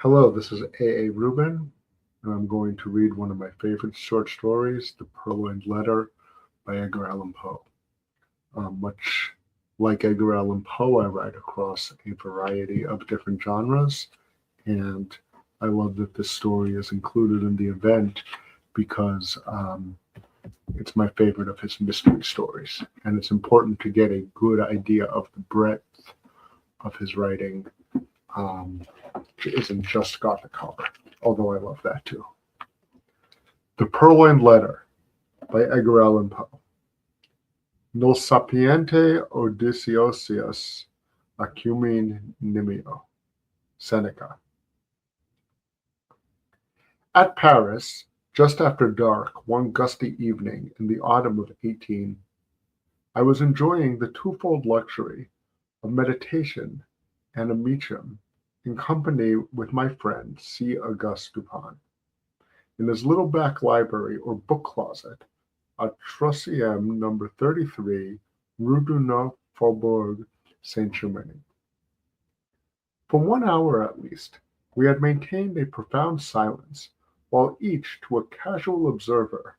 Hello, this is A. Rubin, and I'm going to read one of my favorite short stories, The Purloined Letter by Edgar Allan Poe. Much like Edgar Allan Poe, I write across a variety of different genres, and I love that this story is included in the event because it's my favorite of his mystery stories, and it's important to get a good idea of the breadth of his writing. Um, isn't just got the cover, although I love that too. The Purloined Letter by Edgar Allan Poe. Nil sapiente Odysseus acumen nimio. Seneca. At Paris, just after dark, one gusty evening in the autumn of 18, I was enjoying the twofold luxury of meditation and a meacham in company with my friend C. Auguste Dupin, in his little back library or book closet at Troisième number 33, Rue du Neuf Faubourg Saint-Germain. For 1 hour at least, we had maintained a profound silence, while each, to a casual observer,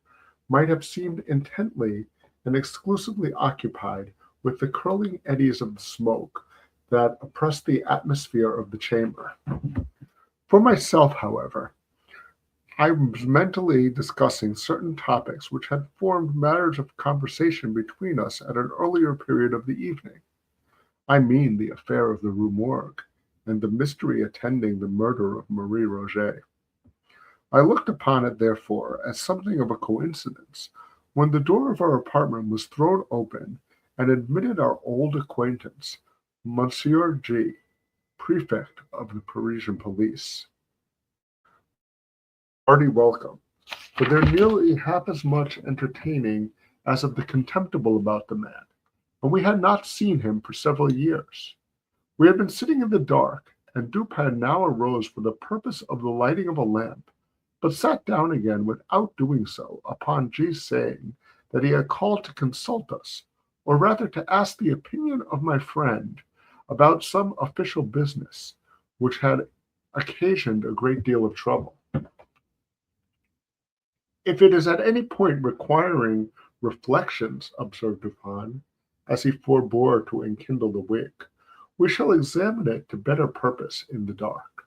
might have seemed intently and exclusively occupied with the curling eddies of the smoke that oppressed the atmosphere of the chamber. For myself, however, I was mentally discussing certain topics which had formed matters of conversation between us at an earlier period of the evening. I mean the affair of the Rue Morgue and the mystery attending the murder of Marie Roget. I looked upon it, therefore, as something of a coincidence when the door of our apartment was thrown open and admitted our old acquaintance, Monsieur G., prefect of the Parisian police. Hearty welcome, for they're nearly half as much entertaining as of the contemptible about the man, and we had not seen him for several years. We had been sitting in the dark, and Dupin now arose for the purpose of the lighting of a lamp, but sat down again without doing so upon G's saying that he had called to consult us, or rather to ask the opinion of my friend about some official business which had occasioned a great deal of trouble. If it is at any point requiring reflections, observed Dupin, as he forbore to enkindle the wick, we shall examine it to better purpose in the dark.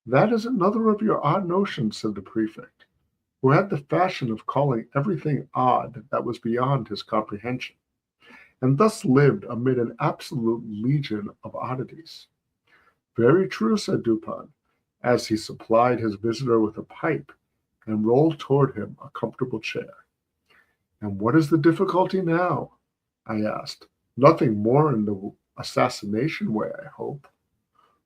That is another of your odd notions, said the prefect, who had the fashion of calling everything odd that was beyond his comprehension, and thus lived amid an absolute legion of oddities. Very true, said Dupin, as he supplied his visitor with a pipe and rolled toward him a comfortable chair. And what is the difficulty now? I asked. Nothing more in the assassination way, I hope.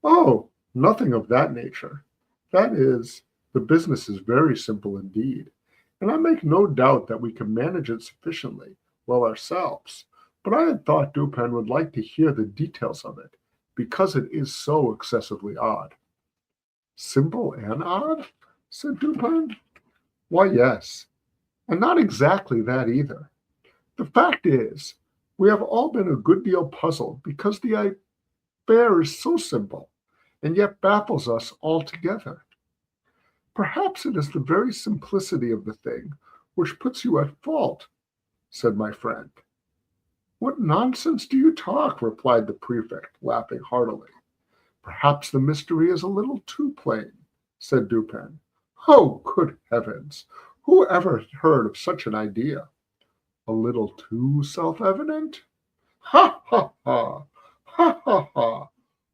Oh, nothing of that nature. That is, the business is very simple indeed, and I make no doubt that we can manage it sufficiently well ourselves. But I had thought Dupin would like to hear the details of it, because it is so excessively odd. Simple and odd? Said Dupin. Why, yes, and not exactly that either. The fact is, we have all been a good deal puzzled because the affair is so simple, and yet baffles us altogether. Perhaps it is the very simplicity of the thing which puts you at fault, said my friend. What nonsense do you talk? Replied the prefect, laughing heartily. Perhaps the mystery is a little too plain, said Dupin. Oh, good heavens! Who ever heard of such an idea? A little too self-evident? Ha, ha, ha! Ha, ha, ha!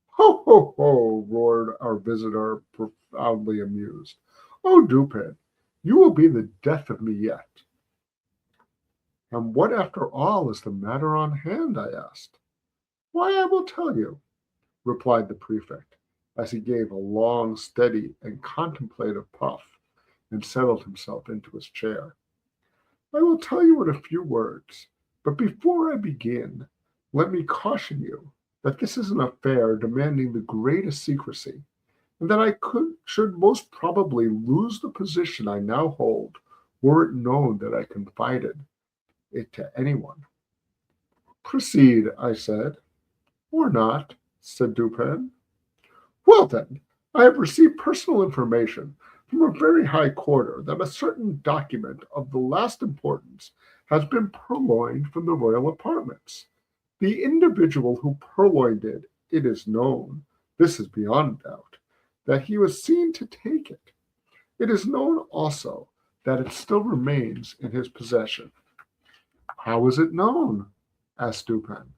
Ho, ho, ho! Roared our visitor, profoundly amused. Oh, Dupin, you will be the death of me yet. And what, after all, is the matter on hand? I asked. Why, I will tell you, replied the prefect, as he gave a long, steady, and contemplative puff, and settled himself into his chair. I will tell you in a few words, but before I begin, let me caution you that this is an affair demanding the greatest secrecy, and that I should most probably lose the position I now hold were it known that I confided it to anyone. Proceed, I said. Or not, said Dupin. Well then, I have received personal information from a very high quarter that a certain document of the last importance has been purloined from the royal apartments. The individual who purloined it is known, this is beyond doubt, that he was seen to take it. It is known also that it still remains in his possession. How is it known? Asked Dupin.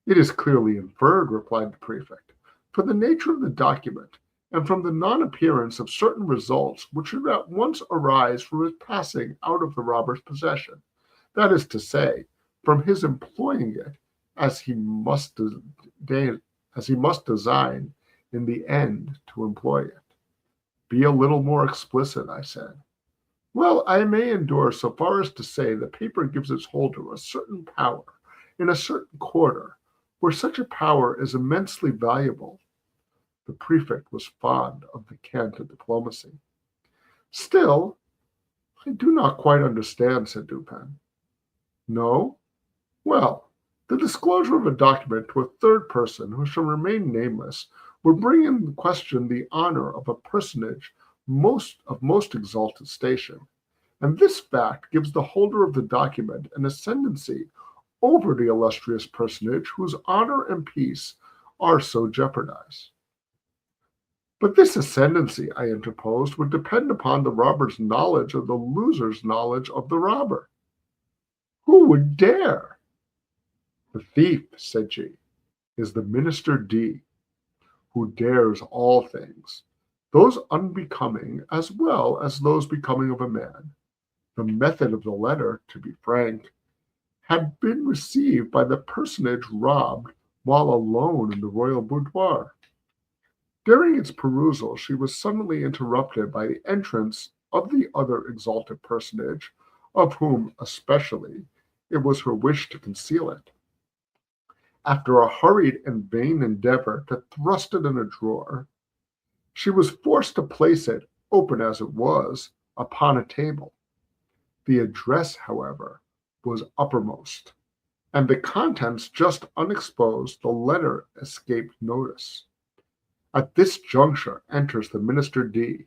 It is clearly inferred, replied the prefect, from the nature of the document and from the non-appearance of certain results which should at once arise from his passing out of the robber's possession. That is to say, from his employing it as he must design in the end to employ it. Be a little more explicit, I said. Well, I may endure so far as to say the paper gives its holder a certain power in a certain quarter, where such a power is immensely valuable. The prefect was fond of the cant of diplomacy. Still, I do not quite understand, said Dupin. No? Well, the disclosure of a document to a third person who shall remain nameless would bring in question the honor of a personage of most exalted station, and this fact gives the holder of the document an ascendancy over the illustrious personage whose honor and peace are so jeopardized. But this ascendancy, I interposed, would depend upon the robber's knowledge of the loser's knowledge of the robber. Who would dare? The thief, said she, is the Minister D, who dares all things, those unbecoming as well as those becoming of a man. The method of the letter, to be frank, had been received by the personage robbed while alone in the royal boudoir. During its perusal, she was suddenly interrupted by the entrance of the other exalted personage, of whom especially it was her wish to conceal it. After a hurried and vain endeavor to thrust it in a drawer, she was forced to place it, open as it was, upon a table. The address, however, was uppermost, and the contents just unexposed, the letter escaped notice. At this juncture enters the Minister D.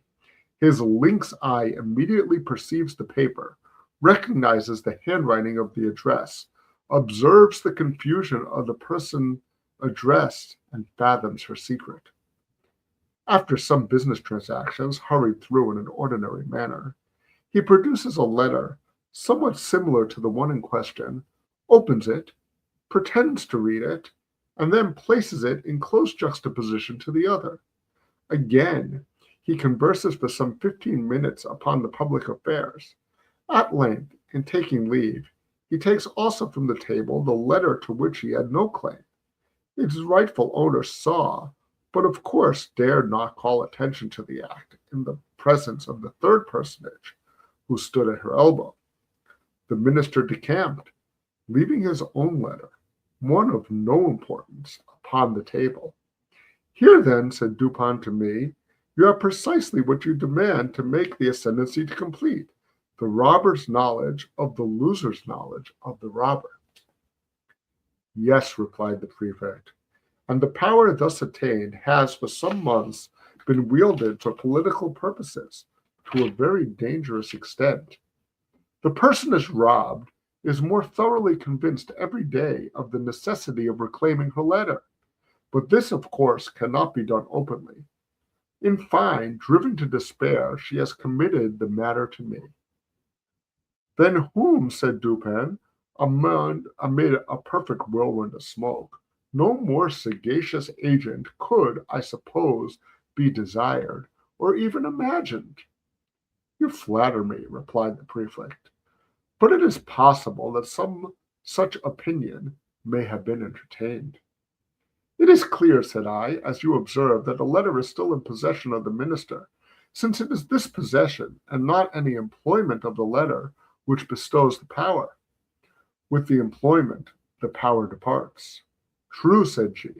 His lynx eye immediately perceives the paper, recognizes the handwriting of the address, observes the confusion of the person addressed, and fathoms her secret. After some business transactions hurried through in an ordinary manner, he produces a letter somewhat similar to the one in question, opens it, pretends to read it, and then places it in close juxtaposition to the other. Again, he converses for some 15 minutes upon the public affairs. At length, in taking leave, he takes also from the table the letter to which he had no claim. Its rightful owner saw, but of course dared not call attention to the act in the presence of the third personage, who stood at her elbow. The minister decamped, leaving his own letter, one of no importance, upon the table. Here, then, said Dupin to me, you have precisely what you demand to make the ascendancy to complete, the robber's knowledge of the loser's knowledge of the robber. Yes, replied the prefect, and the power thus attained has for some months been wielded for political purposes to a very dangerous extent. The personage robbed is more thoroughly convinced every day of the necessity of reclaiming her letter, but this, of course, cannot be done openly. In fine, driven to despair, she has committed the matter to me. Then whom, said Dupin, amid a perfect whirlwind of smoke, no more sagacious agent could, I suppose, be desired, or even imagined. You flatter me, replied the prefect, but it is possible that some such opinion may have been entertained. It is clear, said I, as you observe, that the letter is still in possession of the minister, since it is this possession, and not any employment of the letter, which bestows the power. With the employment, the power departs. True, said she,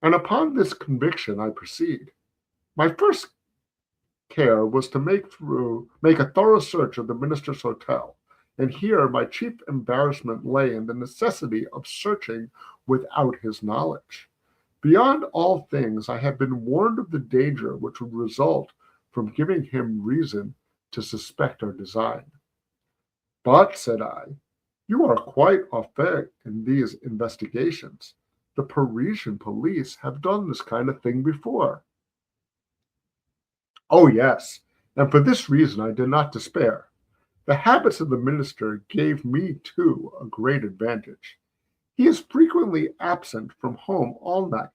and upon this conviction I proceed. My first care was to make a thorough search of the minister's hotel, and here my chief embarrassment lay in the necessity of searching without his knowledge. Beyond all things, I had been warned of the danger which would result from giving him reason to suspect our design. But, said I, you are quite au fait in these investigations. The Parisian police have done this kind of thing before. Oh, yes, and for this reason I did not despair. The habits of the minister gave me, too, a great advantage. He is frequently absent from home all night.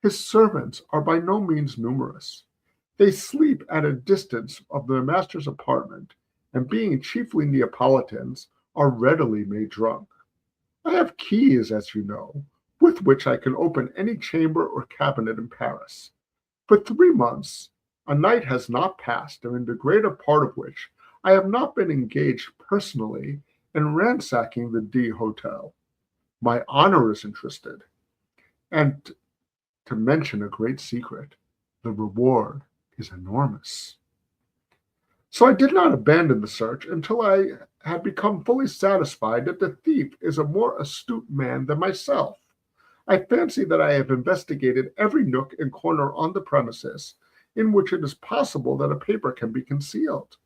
His servants are by no means numerous. They sleep at a distance of their master's apartment, and being chiefly Neapolitans, are readily made drunk. I have keys, as you know, with which I can open any chamber or cabinet in Paris. For 3 months, a night has not passed in the greater part of which I have not been engaged personally in ransacking the D Hotel. My honor is interested, and to mention a great secret, the reward is enormous. So I did not abandon the search until I had become fully satisfied that the thief is a more astute man than myself. I fancy that I have investigated every nook and corner on the premises in which it is possible that a paper can be concealed.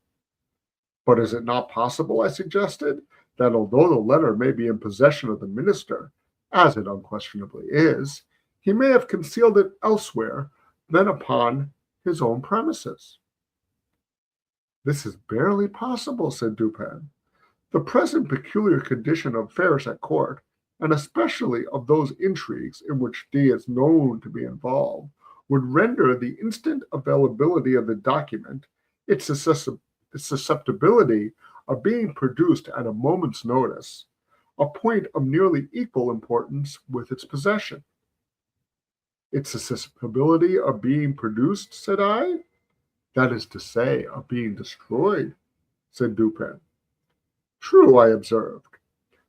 But is it not possible, I suggested, that although the letter may be in possession of the minister, as it unquestionably is, he may have concealed it elsewhere than upon his own premises? This is barely possible, said Dupin. The present peculiar condition of affairs at court, and especially of those intrigues in which D is known to be involved, would render the instant availability of the document, its susceptibility of being produced at a moment's notice, a point of nearly equal importance with its possession. Its susceptibility of being produced, said I? That is to say, of being destroyed, said Dupin. True, I observed.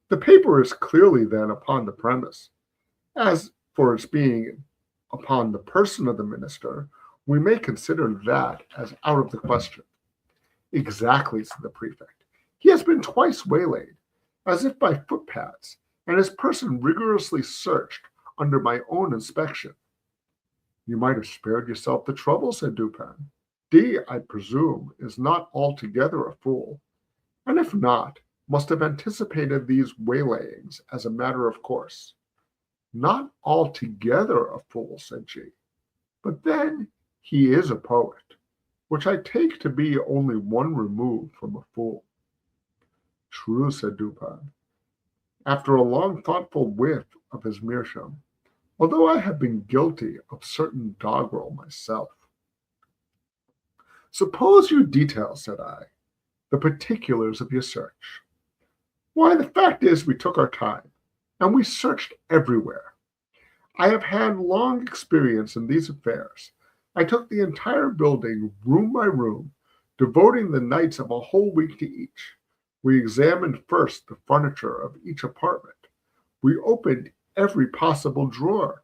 The paper is clearly then upon the premise. As for its being upon the person of the minister, we may consider that as out of the question. Exactly, said the prefect. He has been twice waylaid, as if by footpads, and his person rigorously searched under my own inspection. You might have spared yourself the trouble, said Dupin. D, I presume, is not altogether a fool, and if not, must have anticipated these waylayings as a matter of course. Not altogether a fool, said G, but then he is a poet, which I take to be only one remove from a fool. True, said Dupin, after a long thoughtful whiff of his meerschaum, although I have been guilty of certain doggerel myself. Suppose you detail, said I, the particulars of your search. Why, the fact is we took our time, and we searched everywhere. I have had long experience in these affairs. I took the entire building, room by room, devoting the nights of a whole week to each. We examined first the furniture of each apartment. We opened every possible drawer.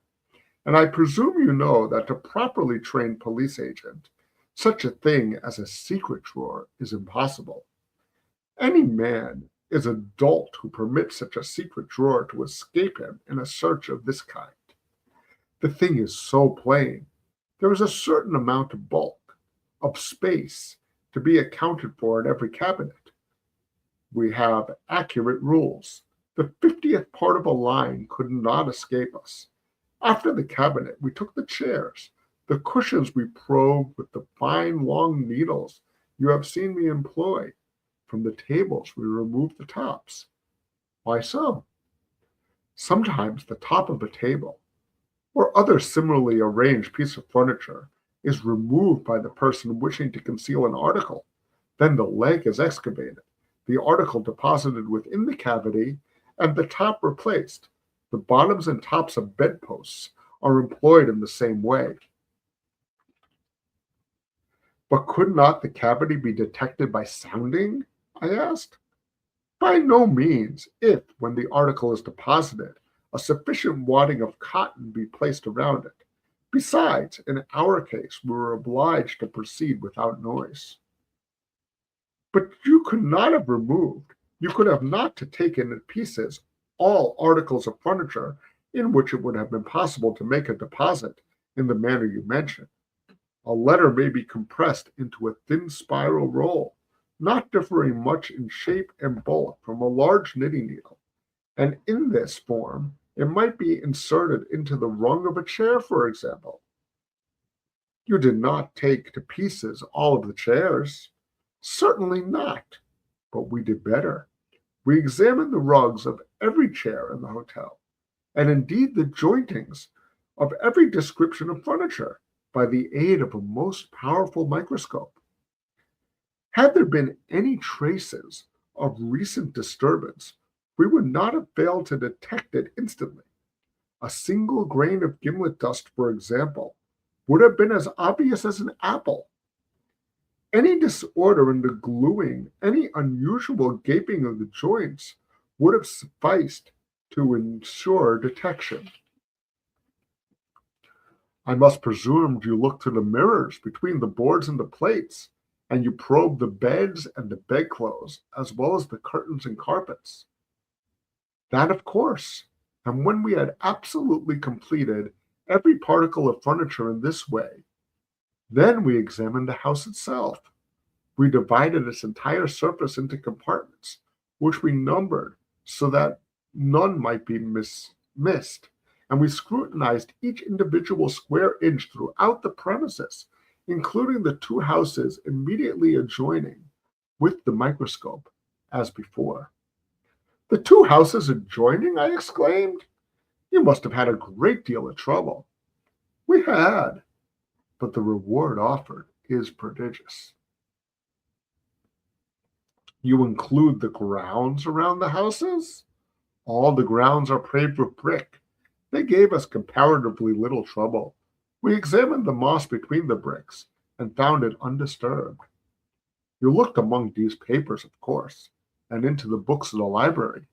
And I presume you know that to properly trained police agent, such a thing as a secret drawer is impossible. Any man is a dolt who permits such a secret drawer to escape him in a search of this kind. The thing is so plain. There is a certain amount of bulk, of space, to be accounted for in every cabinet. We have accurate rules. The 50th part of a line could not escape us. After the cabinet, we took the chairs. The cushions we probed with the fine long needles you have seen me employ. From the tables we removed the tops. Why so? Sometimes the top of a table, or other similarly arranged piece of furniture, is removed by the person wishing to conceal an article. Then the leg is excavated, the article deposited within the cavity, and the top replaced. The bottoms and tops of bedposts are employed in the same way. But could not the cavity be detected by sounding? I asked. By no means, if, when the article is deposited, a sufficient wadding of cotton be placed around it. Besides, in our case, we were obliged to proceed without noise. But you could not have removed, you could have not taken in pieces all articles of furniture in which it would have been possible to make a deposit in the manner you mention. A letter may be compressed into a thin spiral roll, not differing much in shape and bulk from a large knitting needle, and in this form it might be inserted into the rung of a chair, for example. You did not take to pieces all of the chairs. Certainly not. But we did better. We examined the rugs of every chair in the hotel, and indeed the jointings of every description of furniture, by the aid of a most powerful microscope. Had there been any traces of recent disturbance, we would not have failed to detect it instantly. A single grain of gimlet dust, for example, would have been as obvious as an apple. Any disorder in the gluing, any unusual gaping of the joints would have sufficed to ensure detection. I must presume you looked to the mirrors between the boards and the plates, and you probed the beds and the bedclothes, as well as the curtains and carpets. That, of course. And when we had absolutely completed every particle of furniture in this way, then we examined the house itself. We divided its entire surface into compartments, which we numbered so that none might be missed, and we scrutinized each individual square inch throughout the premises, including the two houses immediately adjoining, with the microscope, as before. The two houses adjoining? I exclaimed. You must have had a great deal of trouble. We had, but the reward offered is prodigious. You include the grounds around the houses? All the grounds are paved with brick. They gave us comparatively little trouble. We examined the moss between the bricks and found it undisturbed. You looked among these papers, of course, and into the books of the library.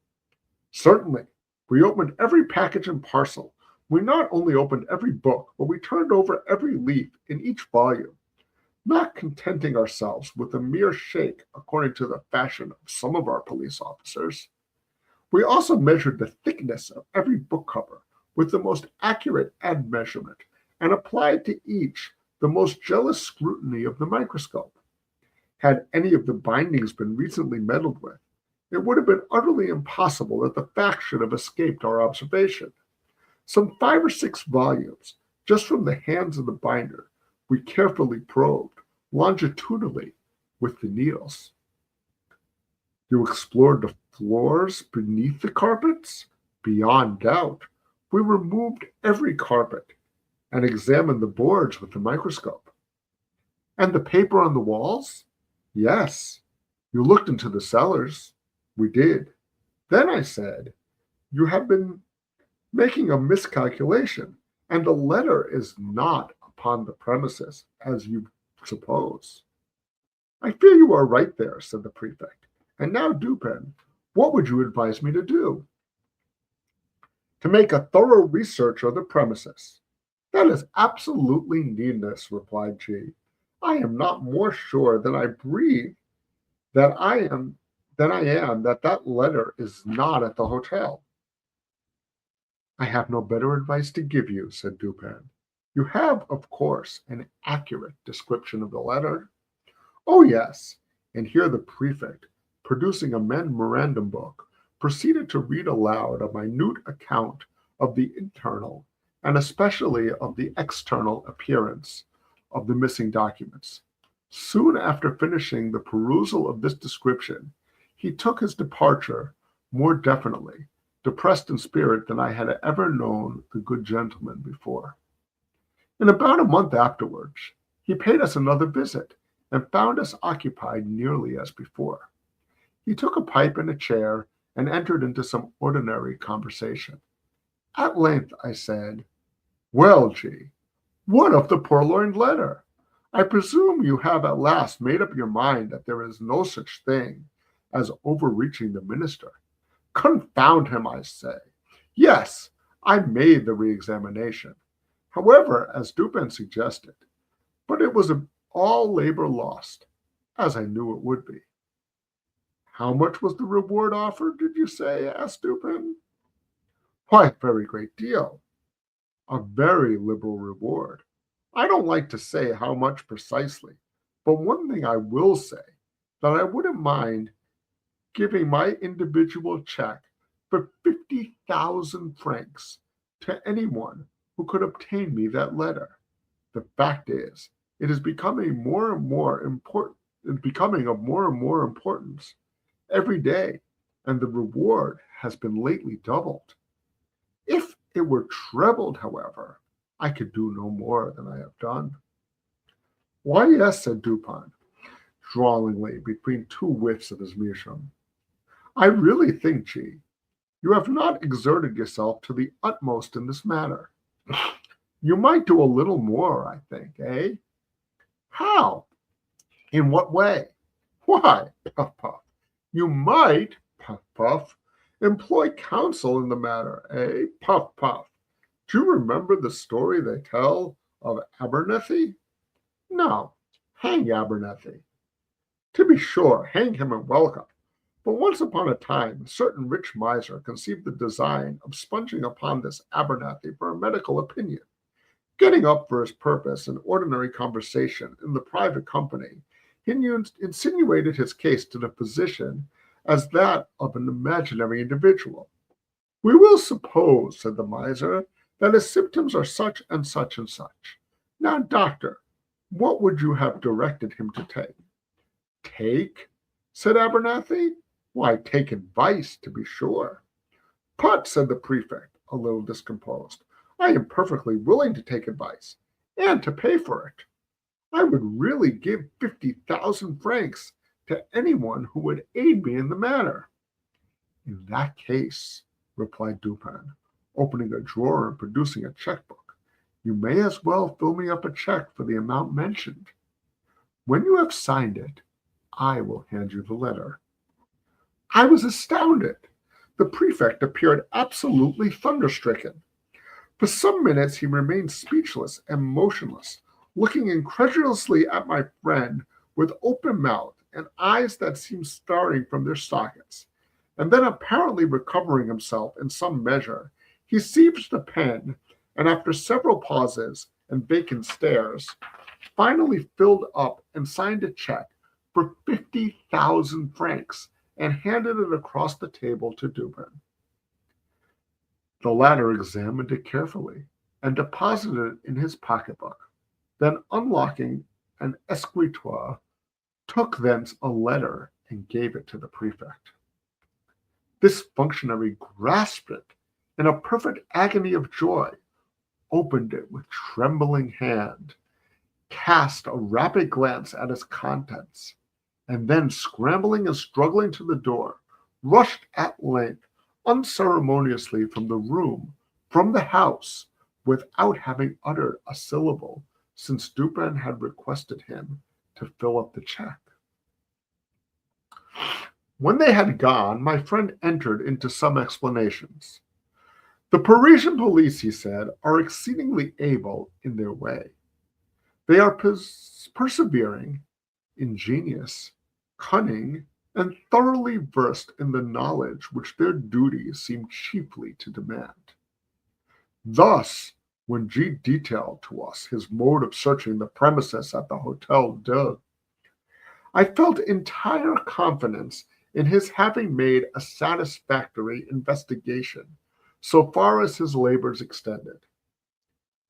Certainly. We opened every package and parcel. We not only opened every book, but we turned over every leaf in each volume, not contenting ourselves with a mere shake according to the fashion of some of our police officers. We also measured the thickness of every book cover with the most accurate measurement, and applied to each the most jealous scrutiny of the microscope. Had any of the bindings been recently meddled with, it would have been utterly impossible that the fact should have escaped our observation. Some 5 or 6 volumes, just from the hands of the binder, we carefully probed, longitudinally, with the needles. You explored the floors beneath the carpets? Beyond doubt. We removed every carpet and examined the boards with the microscope. And the paper on the walls? Yes. You looked into the cellars? We did. Then I said, you have been making a miscalculation, and the letter is not upon the premises, as you suppose. I fear you are right there, said the prefect. And now, Dupin, what would you advise me to do? To make a thorough research of the premises. That is absolutely needless, replied G. I am not more sure than I breathe that I am that letter is not at the hotel. I have no better advice to give you, said Dupin. You have, of course, an accurate description of the letter? Oh, yes. And here the prefect, producing a memorandum book, proceeded to read aloud a minute account of the internal and especially of the external appearance of the missing documents. Soon after finishing the perusal of this description, he took his departure more definitely, depressed in spirit than I had ever known the good gentleman before. In about a month afterwards, he paid us another visit, and found us occupied nearly as before. He took a pipe and a chair, and entered into some ordinary conversation. At length I said, Well, G, what of the Purloined letter? I presume you have at last made up your mind that there is no such thing as overreaching the minister. Confound him, I say. Yes, I made the re-examination. However, as Dupin suggested, but it was all labor lost, as I knew it would be. How much was the reward offered, did you say? Asked Dupin. Why, a very great deal. A very liberal reward. I don't like to say how much precisely, but one thing I will say that I wouldn't mind giving my individual check for 50,000 francs to anyone who could obtain me that letter. The fact is, it is becoming more and more important, becoming of more and more importance every day, and the reward has been lately doubled. If it were trebled, however, I could do no more than I have done. Why, yes, said Dupin, drawlingly between two whiffs of his meerschaum. I really think, G, you have not exerted yourself to the utmost in this matter. You might do a little more, I think, eh? How? In what way? Why, puff puff, you might, puff puff, employ counsel in the matter, eh? Puff puff. Do you remember the story they tell of Abernethy? No, hang Abernethy. To be sure, hang him and welcome. But once upon a time, a certain rich miser conceived the design of sponging upon this Abernethy for a medical opinion. Getting up for his purpose in ordinary conversation in the private company, he insinuated his case to the physician as that of an imaginary individual. We will suppose, said the miser, that his symptoms are such and such and such. Now, doctor, what would you have directed him to take? Take? Said Abernethy. Why, take advice, to be sure. But, said the prefect, a little discomposed, I am perfectly willing to take advice, and to pay for it. I would really give 50,000 francs to anyone who would aid me in the matter. In that case, replied Dupin, opening a drawer and producing a checkbook, you may as well fill me up a check for the amount mentioned. When you have signed it, I will hand you the letter. I was astounded. The prefect appeared absolutely thunderstricken. For some minutes he remained speechless and motionless, looking incredulously at my friend with open mouth and eyes that seemed starting from their sockets. And then, apparently recovering himself in some measure, he seized the pen, and after several pauses and vacant stares, finally filled up and signed a check for 50,000 francs and handed it across the table to Dupin. The latter examined it carefully and deposited it in his pocketbook. Then, unlocking an escritoire, took thence a letter and gave it to the prefect. This functionary grasped it in a perfect agony of joy, opened it with trembling hand, cast a rapid glance at its contents, and then, scrambling and struggling to the door, rushed at length unceremoniously from the room, from the house, without having uttered a syllable, since Dupin had requested him to fill up the check. When they had gone, my friend entered into some explanations. The Parisian police, he said, are exceedingly able in their way. They are persevering, ingenious, cunning, and thoroughly versed in the knowledge which their duties seem chiefly to demand. Thus, when G detailed to us his mode of searching the premises at the Hotel de, I felt entire confidence in his having made a satisfactory investigation so far as his labors extended.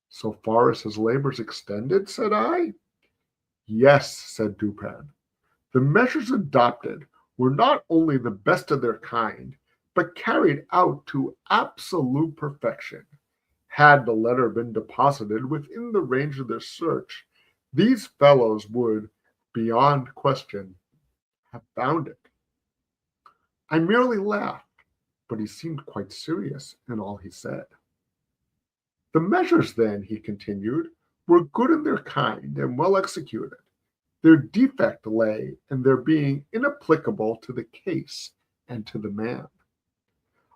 So far as his labors extended, said I? Yes, said Dupin. The measures adopted were not only the best of their kind, but carried out to absolute perfection. Had the letter been deposited within the range of their search, these fellows would, beyond question, have found it. I merely laughed, but he seemed quite serious in all he said. The measures, then, he continued, were good in their kind and well executed. Their defect lay in their being inapplicable to the case and to the man.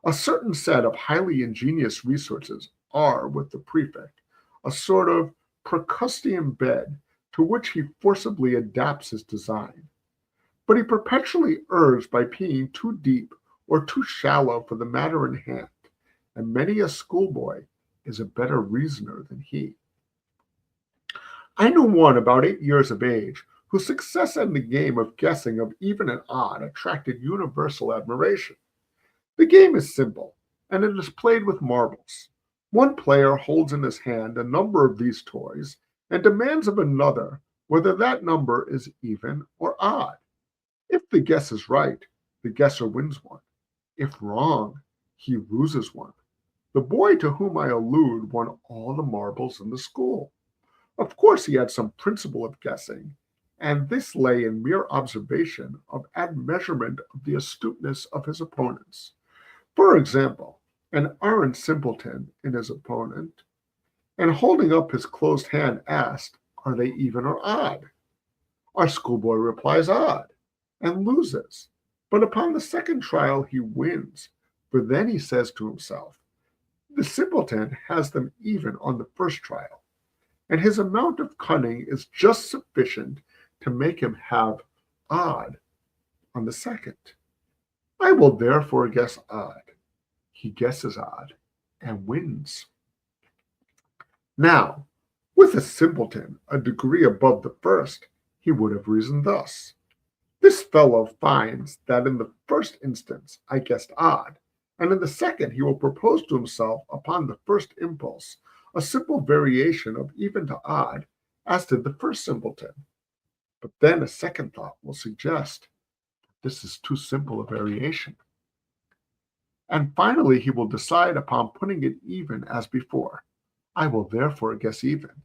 A certain set of highly ingenious resources are, with the prefect, a sort of Procrustean bed to which he forcibly adapts his design. But he perpetually errs by being too deep or too shallow for the matter in hand, and many a schoolboy is a better reasoner than he. I knew one about 8 years of age whose success in the game of guessing of even and odd attracted universal admiration. The game is simple, and it is played with marbles. One player holds in his hand a number of these toys and demands of another whether that number is even or odd. If the guess is right, the guesser wins one. If wrong, he loses one. The boy to whom I allude won all the marbles in the school. Of course, he had some principle of guessing, and this lay in mere observation of admeasurement of the astuteness of his opponents. For example, an arrant simpleton in his opponent, and holding up his closed hand, asked, "Are they even or odd?" Our schoolboy replies, "Odd," and loses. But upon the second trial he wins, for then he says to himself, "The simpleton has them even on the first trial, and his amount of cunning is just sufficient to make him have odd on the second. I will therefore guess odd." He guesses odd and wins. Now, with a simpleton a degree above the first, he would have reasoned thus: "This fellow finds that in the first instance I guessed odd, and in the second he will propose to himself upon the first impulse a simple variation of even to odd, as did the first simpleton. But then a second thought will suggest that this is too simple a variation. And finally he will decide upon putting it even as before. I will therefore guess even."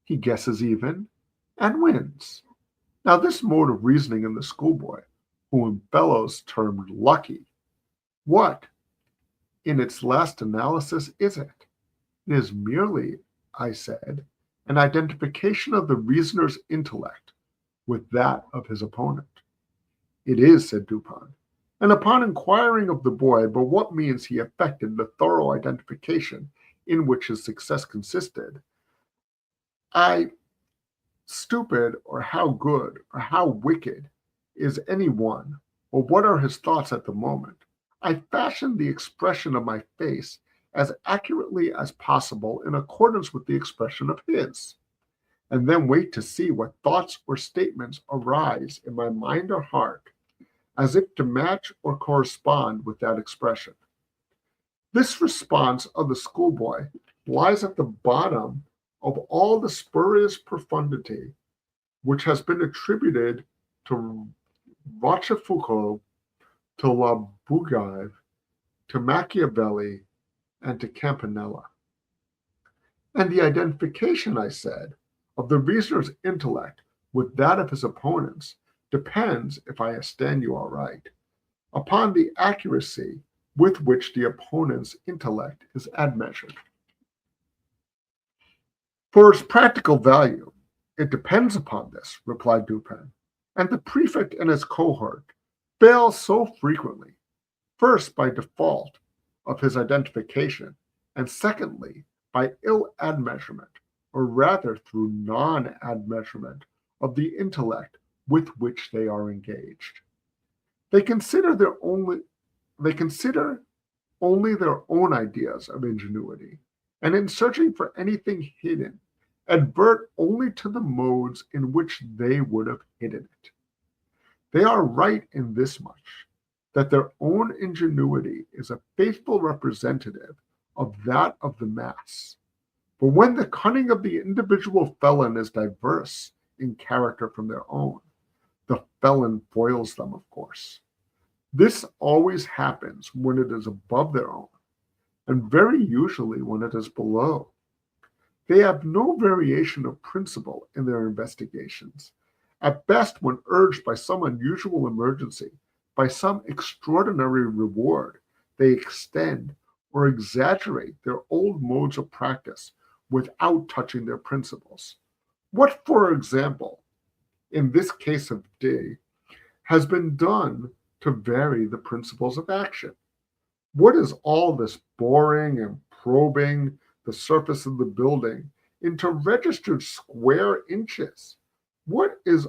He guesses even and wins. Now this mode of reasoning in the schoolboy, whom Bellows termed lucky, what, in its last analysis, is it? It is merely, I said, an identification of the reasoner's intellect with that of his opponent. "It is," said Dupin, and upon inquiring of the boy by what means he effected the thorough identification in which his success consisted, stupid, or how good, or how wicked is any one, or what are his thoughts at the moment, I fashioned the expression of my face as accurately as possible in accordance with the expression of his, and then wait to see what thoughts or statements arise in my mind or heart, as if to match or correspond with that expression. This response of the schoolboy lies at the bottom of all the spurious profundity which has been attributed to Rochefoucauld, to La Bougive, to Machiavelli, and to Campanella. And the identification, I said, of the reasoner's intellect with that of his opponents depends, if I understand you aright, upon the accuracy with which the opponent's intellect is admeasured. For its practical value, it depends upon this, replied Dupin, and the prefect and his cohort fail so frequently, first by default of his identification, and secondly by ill admeasurement, or rather through non-admeasurement of the intellect with which they are engaged. They consider only their own ideas of ingenuity, and in searching for anything hidden, advert only to the modes in which they would have hidden it. They are right in this much, that their own ingenuity is a faithful representative of that of the mass. But when the cunning of the individual felon is diverse in character from their own, the felon foils them, of course. This always happens when it is above their own, and very usually when it is below. They have no variation of principle in their investigations. At best, when urged by some unusual emergency, by some extraordinary reward, they extend or exaggerate their old modes of practice without touching their principles. What, for example, in this case of D, has been done to vary the principles of action? What is all this boring and probing the surface of the building into registered square inches? What is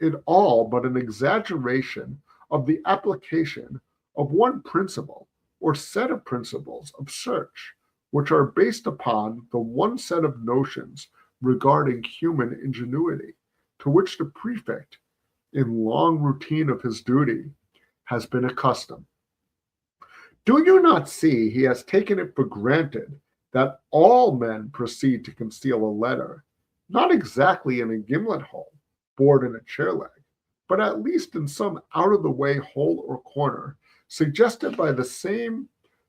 it all but an exaggeration of the application of one principle or set of principles of search, which are based upon the one set of notions regarding human ingenuity, to which the prefect, in long routine of his duty, has been accustomed. Do you not see he has taken it for granted that all men proceed to conceal a letter, not exactly in a gimlet hole, bored in a chair leg, but at least in some out-of-the-way hole or corner, suggested by the same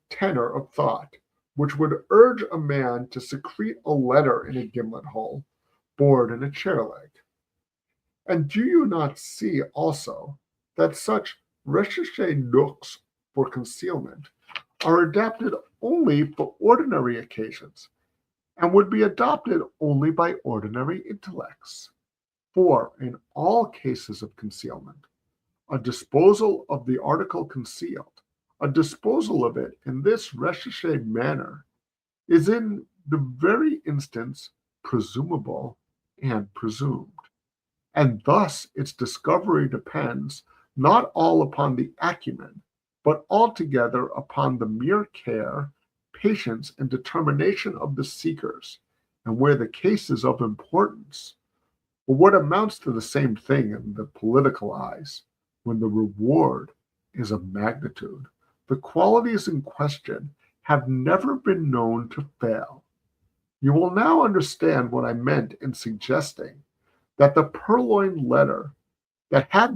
tenor of thought which would urge a man to secrete a letter in a gimlet hole, bored in a chair leg? And do you not see also that such recherche nooks for concealment are adapted only for ordinary occasions, and would be adopted only by ordinary intellects? For in all cases of concealment, a disposal of the article concealed, a disposal of it in this recherche manner, is in the very instance presumable and presumed. And thus its discovery depends not all upon the acumen, but altogether upon the mere care, patience, and determination of the seekers, and where the case is of importance, or what amounts to the same thing in the political eyes, when the reward is of magnitude, the qualities in question have never been known to fail. You will now understand what I meant in suggesting that had the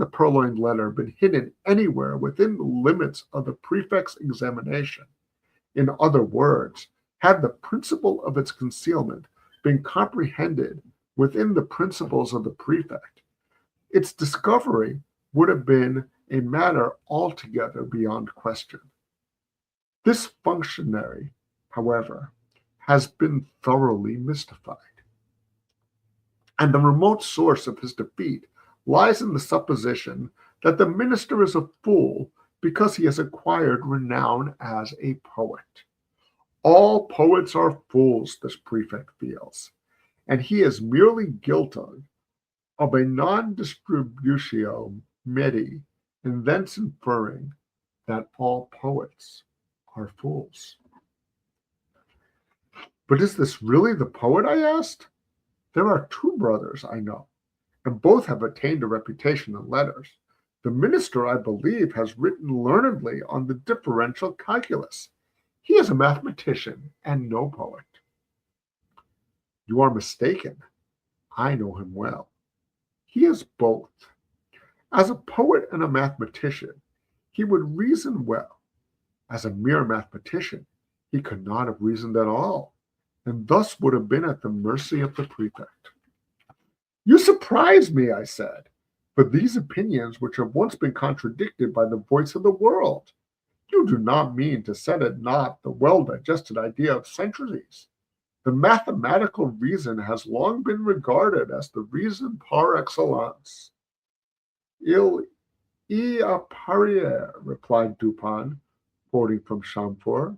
purloined letter been hidden anywhere within the limits of the prefect's examination, in other words, had the principle of its concealment been comprehended within the principles of the prefect, its discovery would have been a matter altogether beyond question. This functionary, however, has been thoroughly mystified, and the remote source of his defeat lies in the supposition that the minister is a fool because he has acquired renown as a poet. All poets are fools, this prefect feels, and he is merely guilty of a non-distributio medii, and thence inferring that all poets are fools. But is this really the poet, I asked? There are two brothers I know, and both have attained a reputation in letters. The minister, I believe, has written learnedly on the differential calculus. He is a mathematician and no poet. You are mistaken. I know him well. He is both. As a poet and a mathematician, he would reason well. As a mere mathematician, he could not have reasoned at all, and thus would have been at the mercy of the prefect. You surprise me, I said, for these opinions which have once been contradicted by the voice of the world. You do not mean to set at naught the well-digested idea of centuries. The mathematical reason has long been regarded as the reason par excellence. Il y apparaît, replied Dupin, quoting from Chamfort,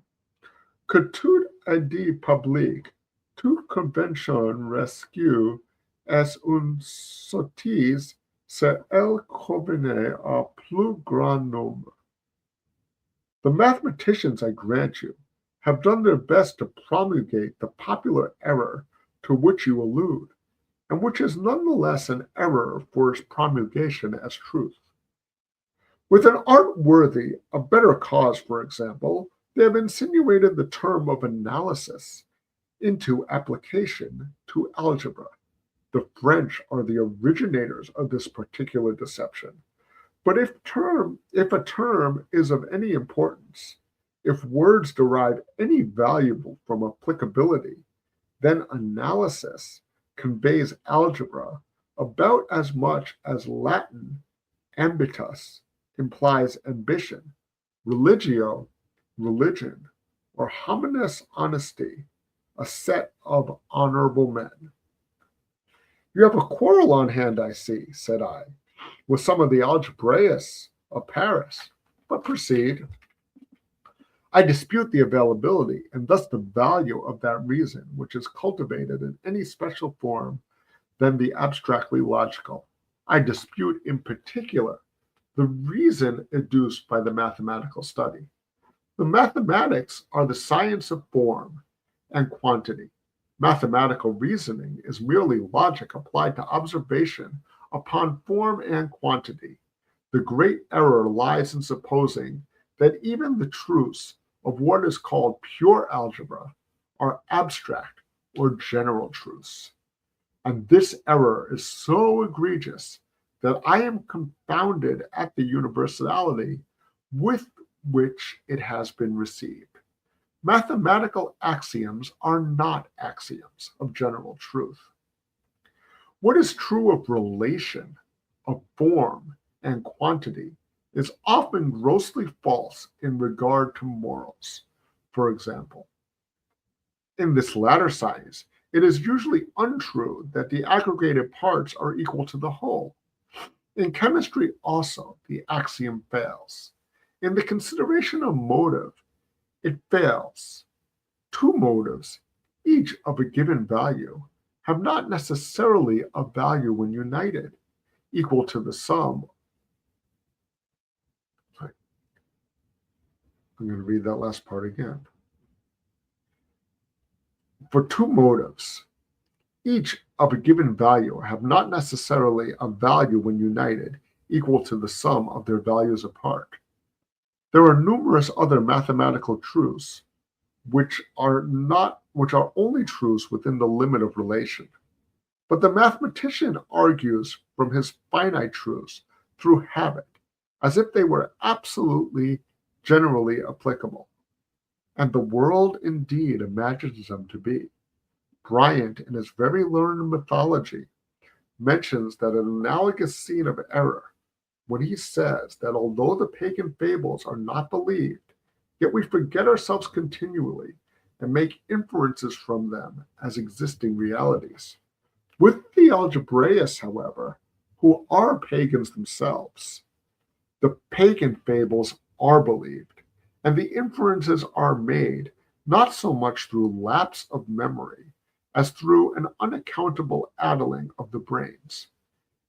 que toute idée publique, toute convention rescue est une sottise si elle convenait à plus grand nombre. The mathematicians, I grant you, have done their best to promulgate the popular error to which you allude, and which is nonetheless an error for its promulgation as truth. With an art worthy of better cause, for example, they have insinuated the term of analysis into application to algebra. The French are the originators of this particular deception. But if a term is of any importance, if words derive any value from applicability, then analysis conveys algebra about as much as Latin ambitus implies ambition, religio, religion, or homines honesty, a set of honorable men. You have a quarrel on hand, I see, said I, with some of the algebraists of Paris, but proceed. I dispute the availability and thus the value of that reason which is cultivated in any special form than the abstractly logical. I dispute in particular the reason educed by the mathematical study. The mathematics are the science of form and quantity. Mathematical reasoning is merely logic applied to observation upon form and quantity. The great error lies in supposing that even the truths of what is called pure algebra are abstract or general truths. And this error is so egregious that I am confounded at the universality with which it has been received. Mathematical axioms are not axioms of general truth. What is true of relation, of form, and quantity is often grossly false in regard to morals. For example, in this latter science, it is usually untrue that the aggregated parts are equal to the whole. In chemistry also, the axiom fails. In the consideration of motive, it fails. Two motives, each of a given value, have not necessarily a value when united, equal to the sum. I'm going to read that last part again. For two motives, each of a given value, have not necessarily a value when united, equal to the sum of their values apart. There are numerous other mathematical truths which are only truths within the limit of relation. But the mathematician argues from his finite truths through habit, as if they were absolutely generally applicable. And the world indeed imagines them to be. Bryant, in his very learned mythology, mentions that an analogous scene of error when he says that although the pagan fables are not believed, yet we forget ourselves continually and make inferences from them as existing realities. With the algebraists, however, who are pagans themselves, the pagan fables are believed, and the inferences are made not so much through lapse of memory as through an unaccountable addling of the brains.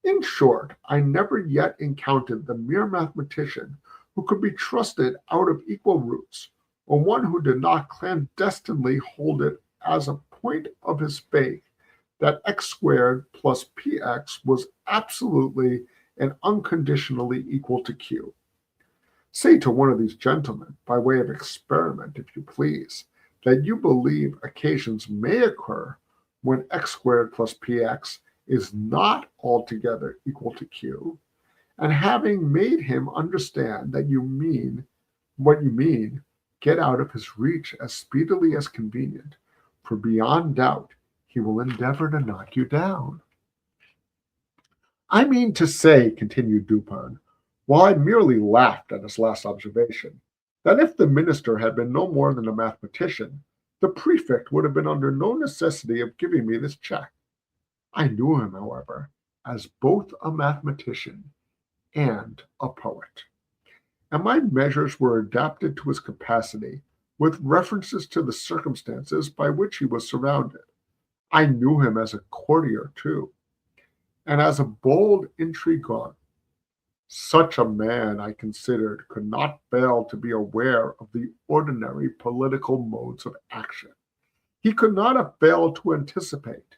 In short, I never yet encountered the mere mathematician who could be trusted out of equal roots, or one who did not clandestinely hold it as a point of his faith that x squared plus px was absolutely and unconditionally equal to q. Say to one of these gentlemen, by way of experiment, if you please, that you believe occasions may occur when x squared plus px is not altogether equal to q, and having made him understand that you mean what you mean, get out of his reach as speedily as convenient, for beyond doubt he will endeavor to knock you down. I mean to say, continued Dupin, while I merely laughed at his last observation, that if the minister had been no more than a mathematician, the prefect would have been under no necessity of giving me this check. I knew him, however, as both a mathematician and a poet, and my measures were adapted to his capacity with references to the circumstances by which he was surrounded. I knew him as a courtier, too, and as a bold intriguant. Such a man, I considered, could not fail to be aware of the ordinary political modes of action. He could not have failed to anticipate,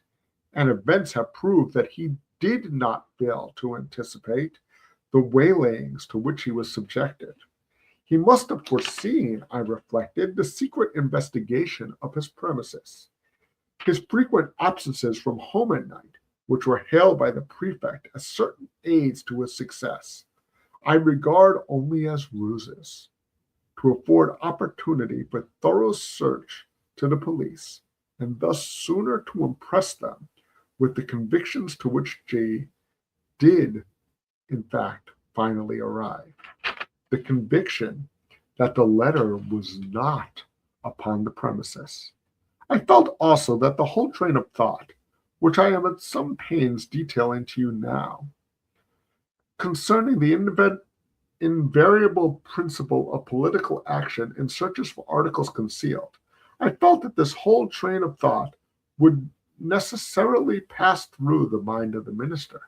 and events have proved that he did not fail to anticipate, the waylayings to which he was subjected. He must have foreseen, I reflected, the secret investigation of his premises. His frequent absences from home at night, which were hailed by the prefect as certain aids to his success, I regard only as ruses, to afford opportunity for thorough search to the police, and thus sooner to impress them with the convictions to which J did, in fact, finally arrive. The conviction that the letter was not upon the premises. I felt also that the whole train of thought, which I am at some pains detailing to you now, concerning the invariable principle of political action in searches for articles concealed, I felt that this whole train of thought would necessarily pass through the mind of the minister.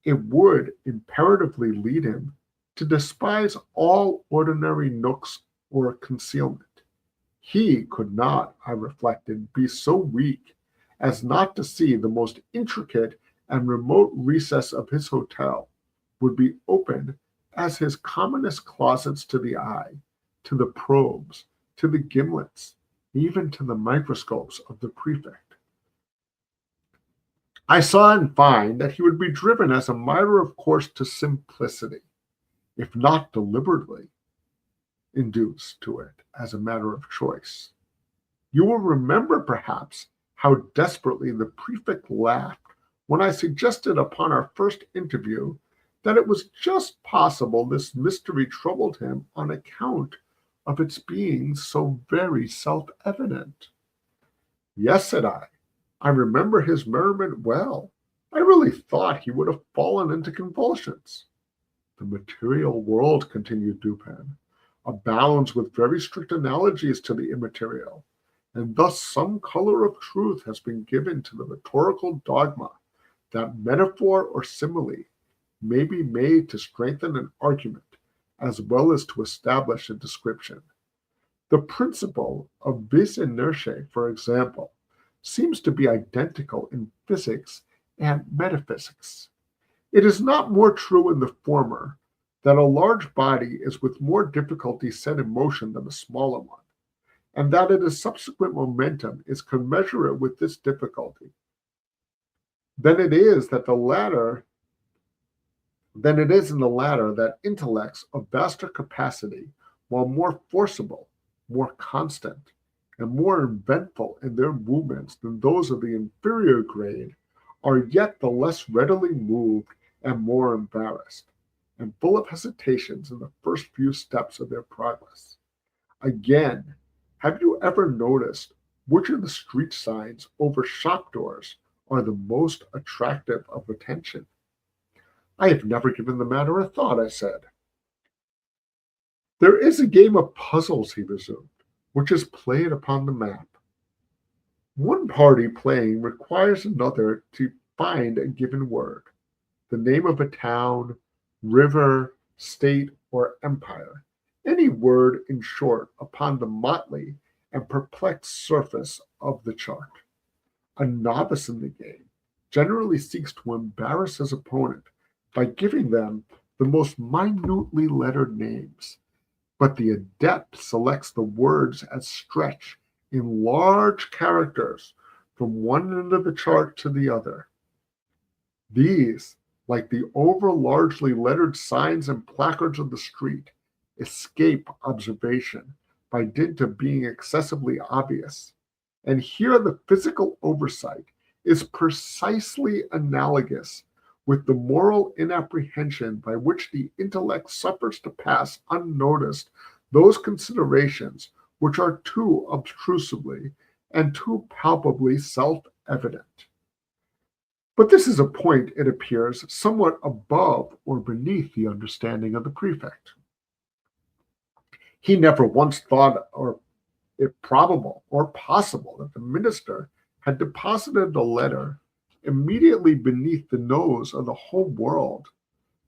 It would imperatively lead him to despise all ordinary nooks or concealment. He could not, I reflected, be so weak as not to see the most intricate and remote recess of his hotel would be open as his commonest closets to the eye, to the probes, to the gimlets, even to the microscopes of the prefect. I saw in fine that he would be driven as a matter of course to simplicity, if not deliberately induced to it as a matter of choice. You will remember, perhaps, how desperately the prefect laughed when I suggested upon our first interview that it was just possible this mystery troubled him on account of its being so very self-evident. Yes, said I remember his merriment well. I really thought he would have fallen into convulsions. The material world, continued Dupin, abounds with very strict analogies to the immaterial, and thus some color of truth has been given to the rhetorical dogma that metaphor or simile may be made to strengthen an argument as well as to establish a description. The principle of vis inertiae, for example, seems to be identical in physics and metaphysics. It is not more true in the former that a large body is with more difficulty set in motion than a smaller one, and that its subsequent momentum is commensurate with this difficulty, than it is in the latter that intellects of vaster capacity, while more forcible, more constant, and more eventful in their movements than those of the inferior grade, are yet the less readily moved and more embarrassed, and full of hesitations in the first few steps of their progress. Again, have you ever noticed which of the street signs over shop doors are the most attractive of attention? I have never given the matter a thought, I said. There is a game of puzzles, he resumed, which is played upon the map. One party playing requires another to find a given word, the name of a town, river, state, or empire, any word, in short, upon the motley and perplexed surface of the chart. A novice in the game generally seeks to embarrass his opponent by giving them the most minutely lettered names, but the adept selects the words as stretch in large characters from one end of the chart to the other. These, like the over largely lettered signs and placards of the street, escape observation by dint of being excessively obvious. And here the physical oversight is precisely analogous with the moral inapprehension by which the intellect suffers to pass unnoticed those considerations which are too obtrusively and too palpably self-evident. But this is a point, it appears, somewhat above or beneath the understanding of the prefect. He never once thought it probable or possible that the minister had deposited a letter immediately beneath the nose of the whole world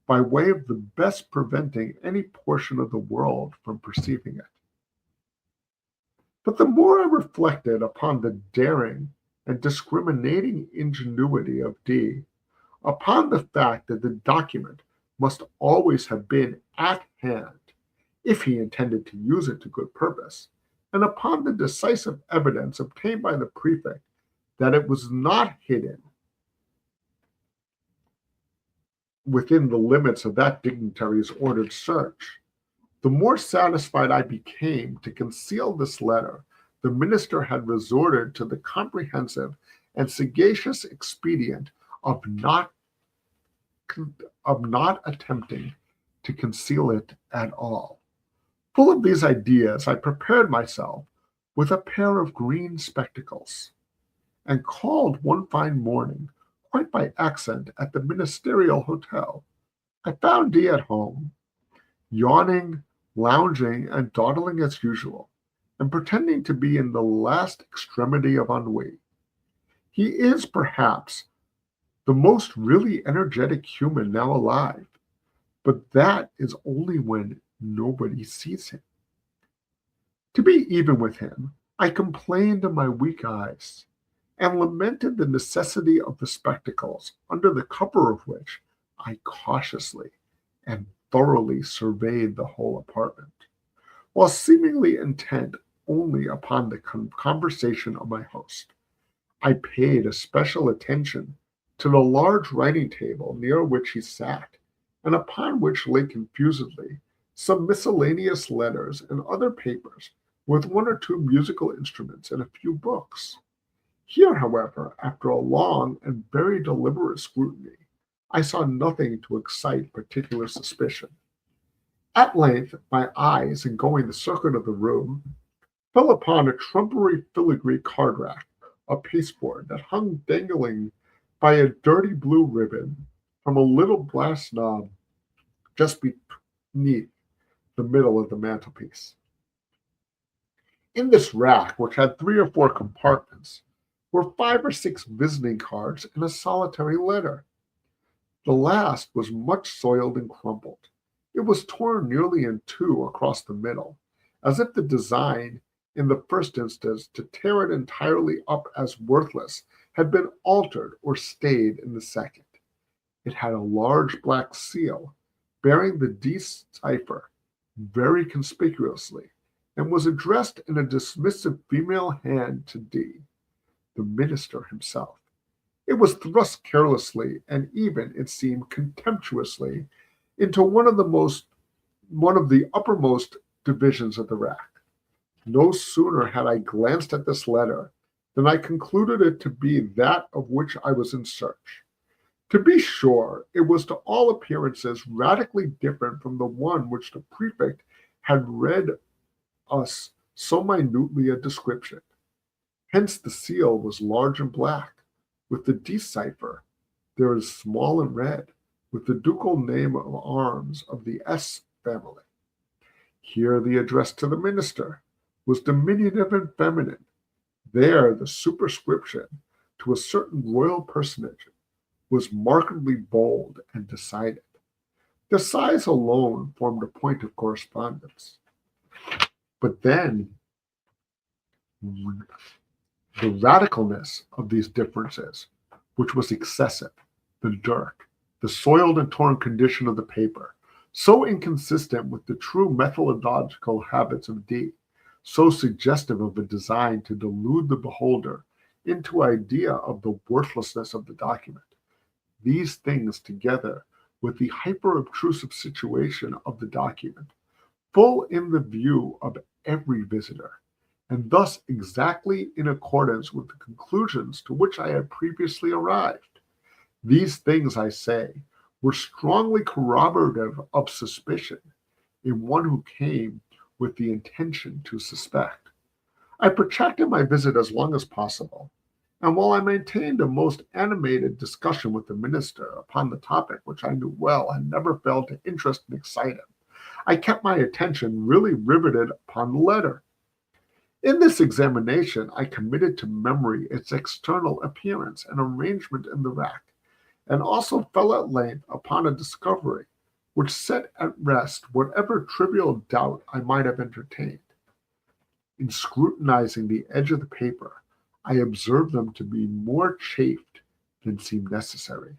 by way of the best preventing any portion of the world from perceiving it. But the more I reflected upon the daring and discriminating ingenuity of D, upon the fact that the document must always have been at hand if he intended to use it to good purpose, and upon the decisive evidence obtained by the prefect that it was not hidden within the limits of that dignitary's ordered search, the more satisfied I became to conceal this letter. The minister had resorted to the comprehensive and sagacious expedient of not attempting to conceal it at all. Full of these ideas, I prepared myself with a pair of green spectacles, and called one fine morning, quite by accident, at the ministerial hotel. I found D at home, yawning, lounging, and dawdling as usual, and pretending to be in the last extremity of ennui. He is, perhaps, the most really energetic human now alive, but that is only when nobody sees him. To be even with him, I complained of my weak eyes, and lamented the necessity of the spectacles, under the cover of which I cautiously and thoroughly surveyed the whole apartment, while seemingly intent only upon the conversation of my host. I paid especial attention to the large writing table near which he sat, and upon which lay confusedly some miscellaneous letters and other papers, with one or two musical instruments and a few books. Here, however, after a long and very deliberate scrutiny, I saw nothing to excite particular suspicion. At length, my eyes, in going the circuit of the room, fell upon a trumpery filigree card rack, a pasteboard that hung dangling by a dirty blue ribbon from a little brass knob just beneath the middle of the mantelpiece. In this rack, which had 3 or 4 compartments, were 5 or 6 visiting cards and a solitary letter. The last was much soiled and crumpled. It was torn nearly in two across the middle, as if the design, in the first instance, to tear it entirely up as worthless, had been altered or stayed in the second. It had a large black seal, bearing the D cipher very conspicuously, and was addressed in a dismissive female hand to D, the minister himself. It was thrust carelessly, and even, it seemed, contemptuously, into one of the uppermost divisions of the rack. No sooner had I glanced at this letter than I concluded it to be that of which I was in search. To be sure, it was to all appearances radically different from the one which the prefect had read us so minutely a description. Hence the seal was large and black, with the decipher there is small and red, with the ducal name of arms of the S family. Here the address to the minister was diminutive and feminine. There the superscription to a certain royal personage was markedly bold and decided. The size alone formed a point of correspondence. But then the radicalness of these differences, which was excessive, the dirt, the soiled and torn condition of the paper, so inconsistent with the true methodological habits of D, so suggestive of a design to delude the beholder into idea of the worthlessness of the document. These things, together with the hyper-obtrusive situation of the document, full in the view of every visitor, and thus exactly in accordance with the conclusions to which I had previously arrived. These things, I say, were strongly corroborative of suspicion in one who came with the intention to suspect. I protracted my visit as long as possible, and while I maintained a most animated discussion with the minister upon the topic which I knew well had never failed to interest and excite him, I kept my attention really riveted upon the letter. In this examination, I committed to memory its external appearance and arrangement in the rack, and also fell at length upon a discovery which set at rest whatever trivial doubt I might have entertained. In scrutinizing the edge of the paper, I observed them to be more chafed than seemed necessary.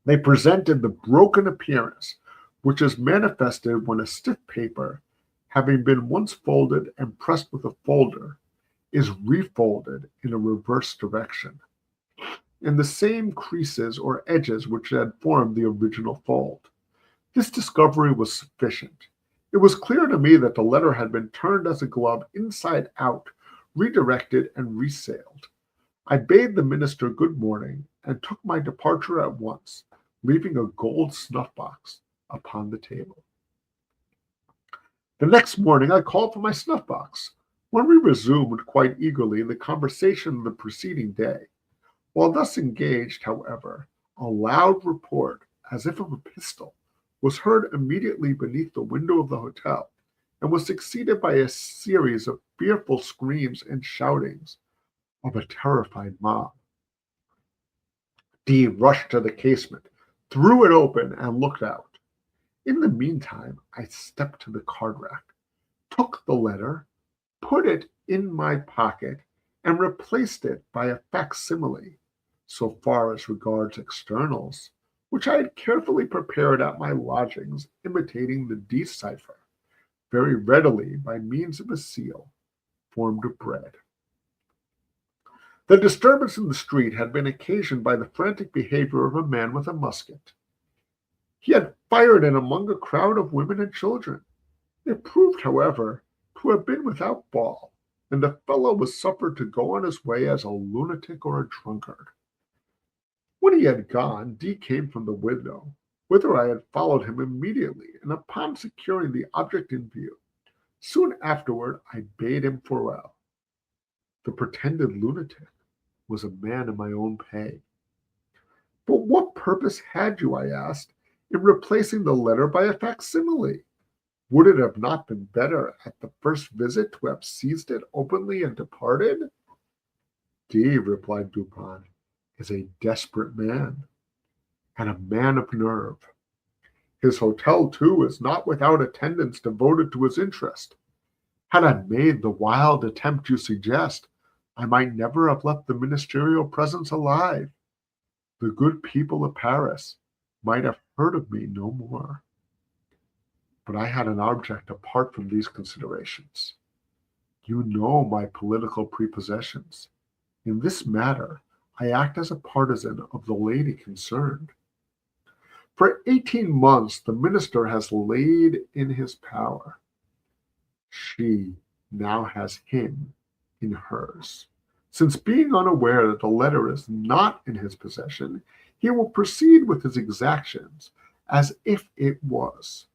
They presented the broken appearance which is manifested when a stiff paper, having been once folded and pressed with a folder, is refolded in a reverse direction, in the same creases or edges which had formed the original fold. This discovery was sufficient. It was clear to me that the letter had been turned as a glove inside out, redirected, and resailed. I bade the minister good morning, and took my departure at once, leaving a gold snuff-box upon the table. The next morning I called for my snuff-box, when we resumed quite eagerly the conversation of the preceding day. While thus engaged, however, a loud report, as if of a pistol, was heard immediately beneath the window of the hotel, and was succeeded by a series of fearful screams and shoutings of a terrified mob. D rushed to the casement, threw it open, and looked out. In the meantime, I stepped to the card rack, took the letter, put it in my pocket, and replaced it by a facsimile, so far as regards externals, which I had carefully prepared at my lodgings, imitating the decipher, very readily by means of a seal formed of bread. The disturbance in the street had been occasioned by the frantic behavior of a man with a musket. He had fired it among a crowd of women and children. It proved, however, to have been without ball, and the fellow was suffered to go on his way as a lunatic or a drunkard. When he had gone, D came from the window, whither I had followed him immediately, and upon securing the object in view, soon afterward I bade him farewell. The pretended lunatic was a man in my own pay. But what purpose had you, I asked, in replacing the letter by a facsimile? Would it have not been better at the first visit to have seized it openly and departed? D, replied Dupin, is a desperate man, and a man of nerve. His hotel, too, is not without attendants devoted to his interest. Had I made the wild attempt you suggest, I might never have left the ministerial presence alive. The good people of Paris might have heard of me no more. But I had an object apart from these considerations. You know my political prepossessions. In this matter, I act as a partisan of the lady concerned. For 18 months, the minister has laid in his power. She now has him in hers. Since being unaware that the letter is not in his possession, he will proceed with his exactions as if it was.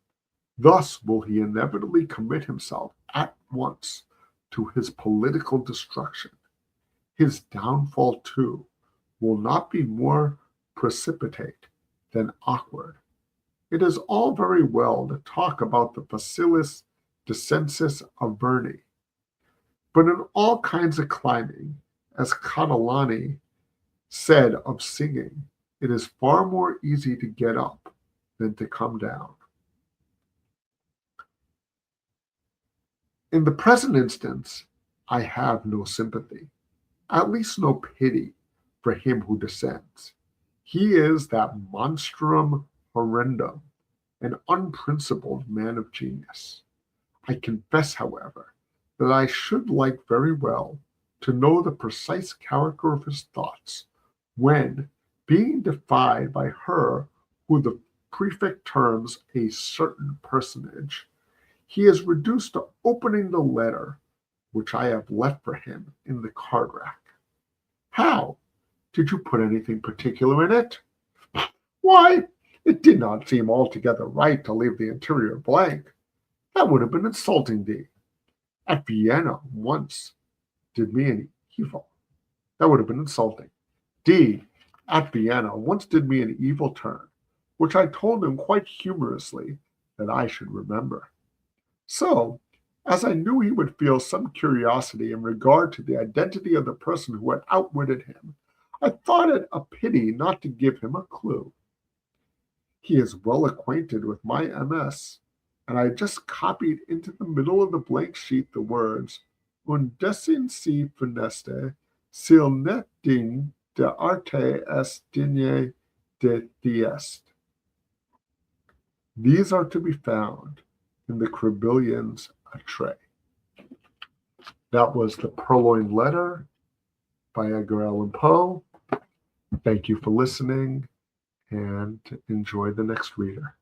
Thus will he inevitably commit himself at once to his political destruction. His downfall, too, will not be more precipitate than awkward. It is all very well to talk about the facilis descensus of Verney, but in all kinds of climbing, as Catalani said of singing, it is far more easy to get up than to come down. In the present instance, I have no sympathy, at least no pity, for him who descends. He is that monstrum horrendum, an unprincipled man of genius. I confess, however, that I should like very well to know the precise character of his thoughts, when, being defied by her who the prefect terms a certain personage, he is reduced to opening the letter which I have left for him in the card-rack. How? Did you put anything particular in it? Why, it did not seem altogether right to leave the interior blank. That would have been insulting thee. At Vienna once did me an evil. That would have been insulting. D, at Vienna, once did me an evil turn, which I told him quite humorously that I should remember. So, as I knew he would feel some curiosity in regard to the identity of the person who had outwitted him, I thought it a pity not to give him a clue. He is well acquainted with my MS, and I just copied into the middle of the blank sheet the words, Un dessin si funeste, s'il n'est digne de arte est digne de Diest. These are to be found in the Cribillion's tray. That was the Purloined Letter by Edgar Allan Poe. Thank you for listening, and enjoy the next reader.